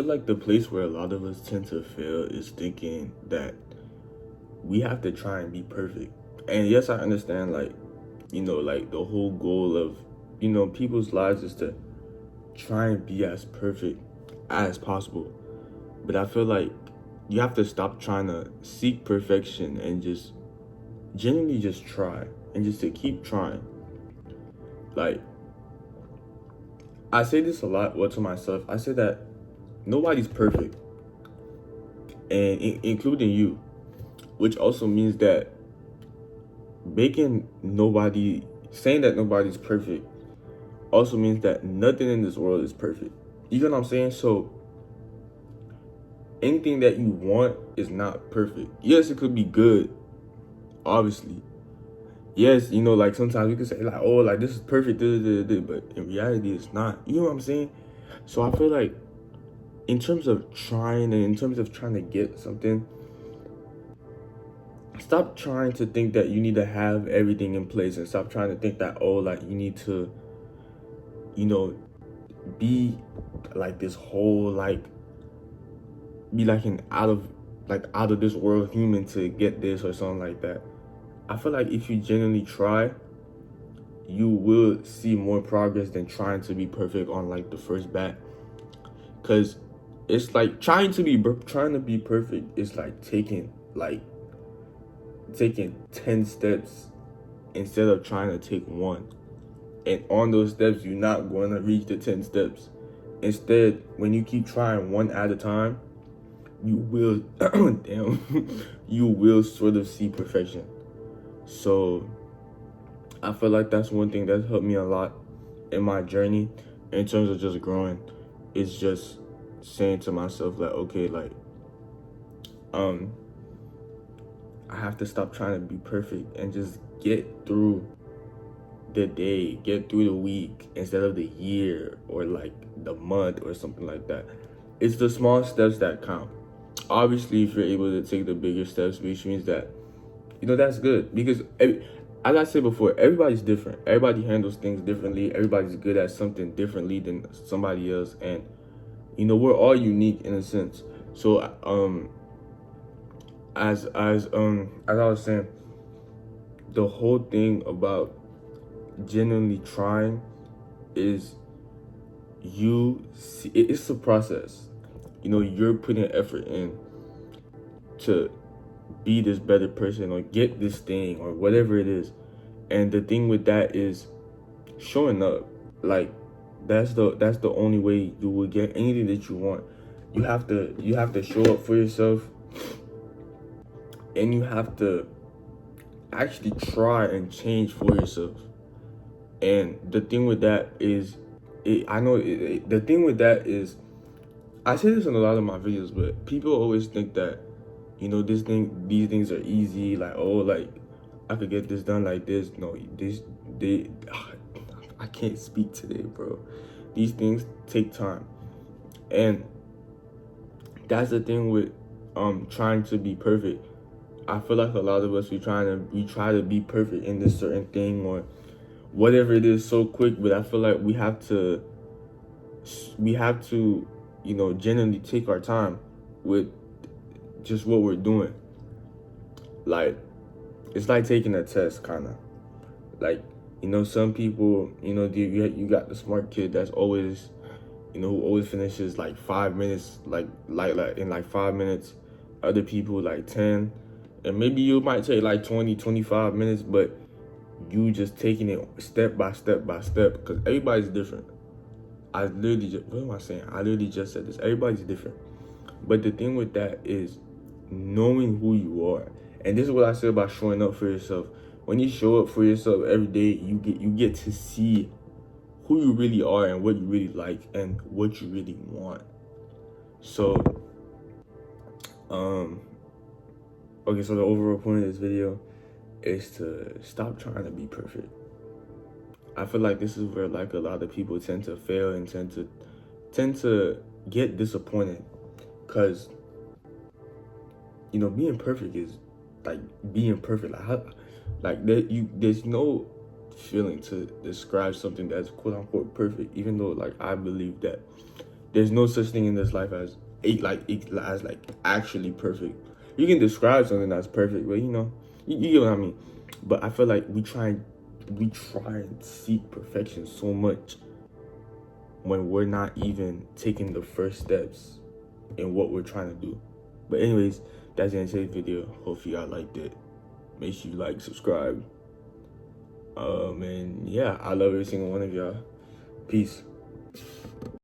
feel like the place where a lot of us tend to fail is thinking that we have to try and be perfect. And yes, I understand, like, like the whole goal of, people's lives is to try and be as perfect as possible. But I feel like you have to stop trying to seek perfection and just genuinely just try and just to keep trying. Like, I say this a lot, well, to myself. I say that nobody's perfect, and including you, which also means that making nobody saying that nobody's perfect also means that nothing in this world is perfect. You know what I'm saying? So anything that you want is not perfect. Yes, it could be good, obviously. Yes, like sometimes we could say like, oh, like this is perfect, but in reality it's not. You know what I'm saying? So I feel like in terms of trying and in terms of trying to get something, stop trying to think that you need to have everything in place and stop trying to think that, oh, like you need to, you know, be like this whole like be like an out of this world human to get this or something like that. I feel like if you genuinely try, you will see more progress than trying to be perfect on like the first bat. Cause it's like trying to be perfect is like taking 10 steps instead of trying to take one. And on those steps, you're not going to reach the 10 steps. Instead, when you keep trying one at a time, you will, damn, you will sort of see perfection. So I feel like that's one thing that's helped me a lot in my journey in terms of just growing. It's just saying to myself, like, okay, like, um, I have to stop trying to be perfect and just get through the day, get through the week instead of the year or like the month or something like that. It's the small steps that count. Obviously, if you're able to take the bigger steps, which means that, that's good because as I said before, everybody's different. Everybody handles things differently. Everybody's good at something differently than somebody else, and we're all unique in a sense. So, as I was saying, the whole thing about genuinely trying is it's a process. You're putting effort in to be this better person or get this thing or whatever it is. And the thing with that is showing up. Like that's the only way you will get anything that you want. You have to show up for yourself, and you have to actually try and change for yourself. And the thing with that is, the thing with that is, I say this in a lot of my videos, but people always think that, these things are easy. Like, oh, like I could get this done like this. No, I can't speak today, bro. These things take time, and that's the thing with trying to be perfect. I feel like a lot of us we try to be perfect in this certain thing or whatever it is so quick, but I feel like we have to genuinely take our time with just what we're doing. Like, it's like taking a test, kind of. Like, some people, you got the smart kid that's always, who always finishes like 5 minutes, like in like 5 minutes. Other people like 10, and maybe you might take like 20, 25 minutes, but you just taking it step by step by step because everybody's different. What am I saying? I literally just said this. Everybody's different. But the thing with that is knowing who you are. And this is what I said about showing up for yourself. When you show up for yourself every day, you get to see who you really are and what you really like and what you really want. So, okay, so the overall point of this video is to stop trying to be perfect. I feel like this is where like a lot of people tend to fail and tend to get disappointed because being perfect is like being perfect. There's no feeling to describe something that's quote unquote perfect. Even though like I believe that There's no such thing in this life as actually perfect. You can describe something that's perfect, but you get what I mean. But I feel like we try and seek perfection so much when we're not even taking the first steps in what we're trying to do. But anyways, that's the end of today's video. Hopefully y'all liked it. Make sure you like, subscribe. And yeah, I love every single one of y'all. Peace.